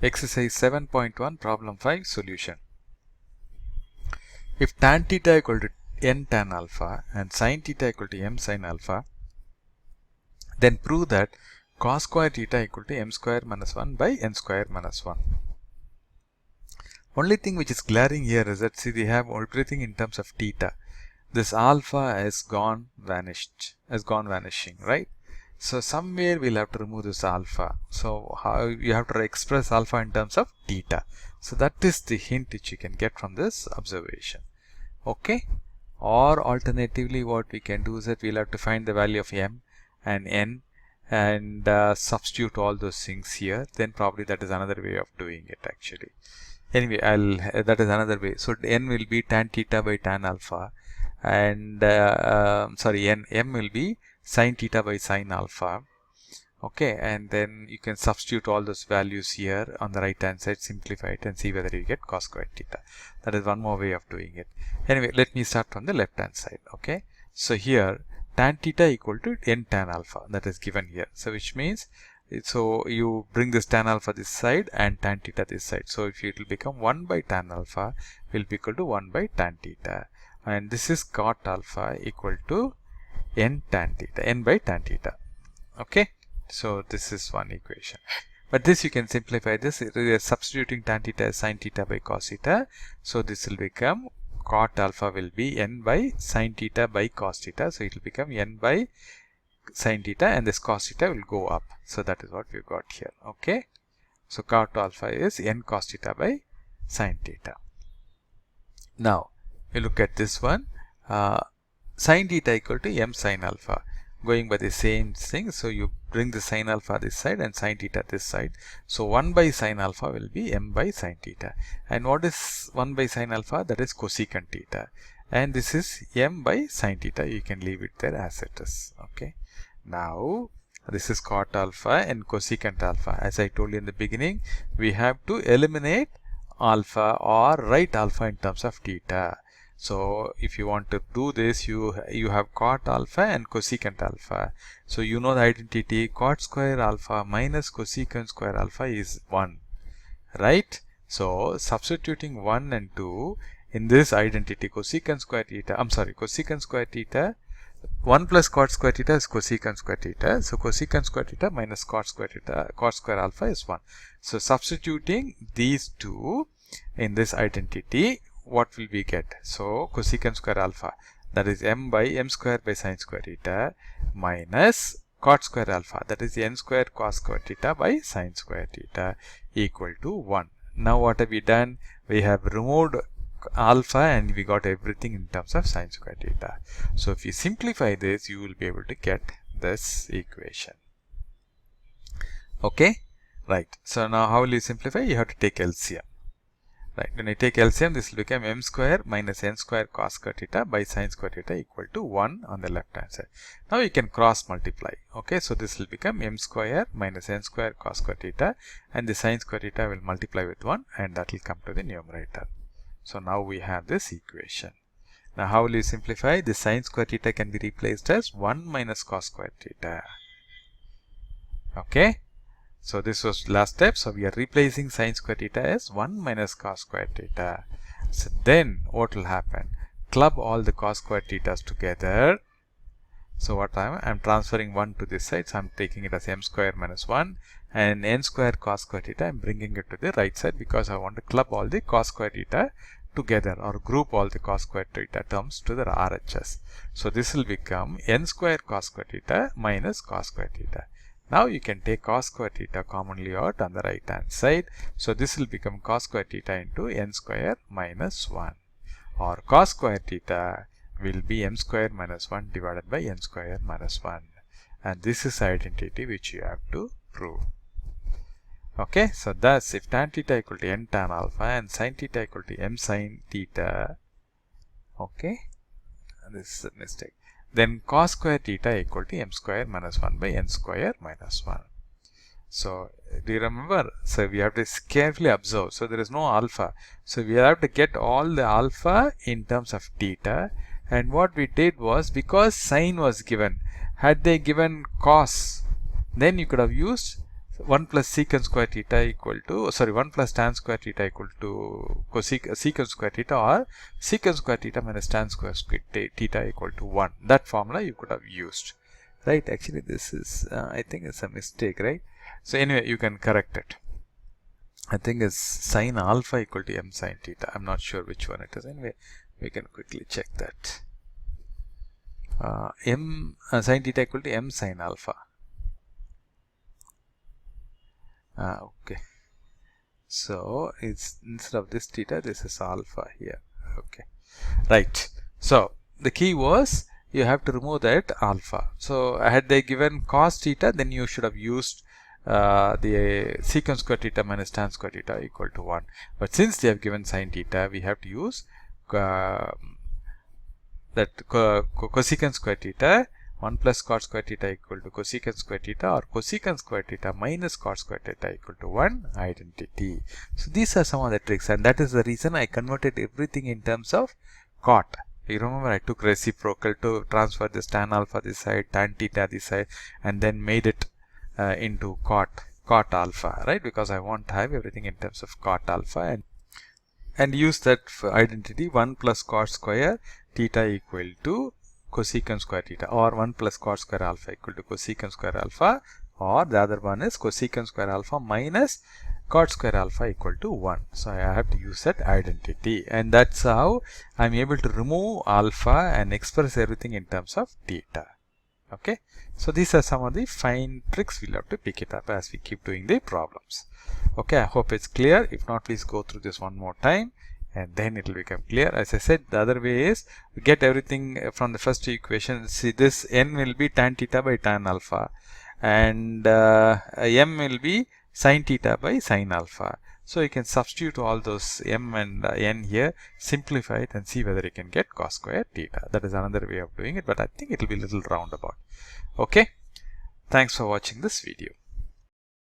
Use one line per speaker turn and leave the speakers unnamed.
Exercise 7.1 problem 5 solution. If tan theta equal to n tan alpha and sin theta equal to m sin alpha, then prove that cos square theta equal to m square minus 1 by n square minus 1. Only thing which is glaring here is that, see, we have everything in terms of theta. This alpha has gone vanishing, right? So somewhere we'll have to remove this alpha. So how you have to express alpha in terms of theta. So that is the hint which you can get from this observation. Okay. Or alternatively, what we can do is that we'll have to find the value of m and n and substitute all those things here. Then probably that is another way of doing it actually. Anyway, that is another way. So n will be tan theta by tan alpha, and m will be sin theta by sin alpha. Okay, and then you can substitute all those values here on the right hand side, simplify it and see whether you get cos square theta. That is one more way of doing it. Anyway, let me start from the left hand side. Okay, so here tan theta equal to n tan alpha, that is given here. So which means, so you bring this tan alpha this side and tan theta this side. So if it will become 1 by tan alpha will be equal to 1 by tan theta, and this is cot alpha equal to n tan theta, n by tan theta. Okay, so this is one equation. But this you can simplify this. We are substituting tan theta as sin theta by cos theta. So this will become cot alpha will be n by sin theta by cos theta. So it will become n by sin theta, and this cos theta will go up. So that is what we've got here. Okay, so cot alpha is n cos theta by sin theta. Now you look at this one, sin theta equal to m sin alpha, going by the same thing. So you bring the sin alpha this side and sin theta this side. So 1 by sin alpha will be m by sin theta. And what is 1 by sin alpha? That is cosecant theta. And this is m by sin theta. You can leave it there as it is. Okay. Now this is cot alpha and cosecant alpha. As I told you in the beginning, we have to eliminate alpha or write alpha in terms of theta. So if you want to do this, you have cot alpha and cosecant alpha. So you know the identity, cot square alpha minus cosecant square alpha is 1, right? So substituting 1 and 2 in this identity, cosecant square theta, 1 plus cot square theta is cosecant square theta. So cosecant square theta minus cot square theta, cot square alpha is 1. So substituting these two in this identity, what will we get? So cosecant square alpha, that is m square by sin square theta, minus cot square alpha, that is n square cos square theta by sin square theta, equal to 1. Now what have we done? We have removed alpha and we got everything in terms of sin square theta. So if you simplify this, you will be able to get this equation. Okay, right. So now how will you simplify? You have to take LCM. Right, when you take LCM, this will become m square minus n square cos square theta by sin square theta equal to 1 on the left hand side. Now you can cross multiply. Okay, so this will become m square minus n square cos square theta, and the sin square theta will multiply with 1, and that will come to the numerator. So now we have this equation. Now how will you simplify? The sin square theta can be replaced as 1 minus cos square theta. Okay. So this was last step. So we are replacing sin square theta as 1 minus cos square theta. So then what will happen? Club all the cos square thetas together. So what I'm transferring 1 to this side. So I'm taking it as m square minus 1, and n square cos square theta I'm bringing it to the right side because I want to club all the cos square theta together, or group all the cos square theta terms to the RHS. So this will become n square cos square theta minus cos square theta. Now you can take cos square theta commonly out on the right hand side. So this will become cos square theta into n square minus 1, or cos square theta will be m square minus 1 divided by n square minus 1. And this is identity which you have to prove. Okay, so thus if tan theta equal to n tan alpha and sin theta equal to m sin theta, okay, this is a mistake, then cos square theta equal to m square minus 1 by n square minus 1. So do you remember? So we have to carefully observe. So there is no alpha. So we have to get all the alpha in terms of theta. And what we did was, because sin was given, had they given cos, then you could have used 1 plus secant square theta equal to, sorry, 1 plus tan square theta equal to secant square theta, or secant square theta minus tan square theta equal to 1. That formula you could have used, right? Actually, this is, I think it's a mistake, right? So anyway, you can correct it. I think it's sine alpha equal to m sine theta. I'm not sure which one it is. Anyway, we can quickly check that. M sine theta equal to m sine alpha. Okay, so it's instead of this theta, this is alpha here. Okay, right. So the key was you have to remove that alpha. So had they given cos theta, then you should have used the secant square theta minus tan square theta equal to 1. But since they have given sin theta, we have to use that cosecant square theta. 1 plus cot square theta equal to cosecant square theta, or cosecant square theta minus cot square theta equal to 1 identity. So these are some of the tricks, and that is the reason I converted everything in terms of cot. You remember I took reciprocal to transfer this tan alpha this side, tan theta this side, and then made it into cot alpha, right? Because I want to have everything in terms of cot alpha, and use that identity 1 plus cot square theta equal to cosecant square theta, or 1 plus cot square alpha equal to cosecant square alpha, or the other one is cosecant square alpha minus cot square alpha equal to 1. So I have to use that identity, and that's how I'm able to remove alpha and express everything in terms of theta. Okay, so these are some of the fine tricks. We'll have to pick it up as we keep doing the problems. Okay, I hope it's clear. If not, please go through this one more time, and then it will become clear. As I said, the other way is we get everything from the first equation. See, this n will be tan theta by tan alpha, and m will be sin theta by sin alpha. So you can substitute all those m and n here, simplify it, and see whether you can get cos square theta. That is another way of doing it, but I think it will be a little roundabout. Okay, thanks for watching this video.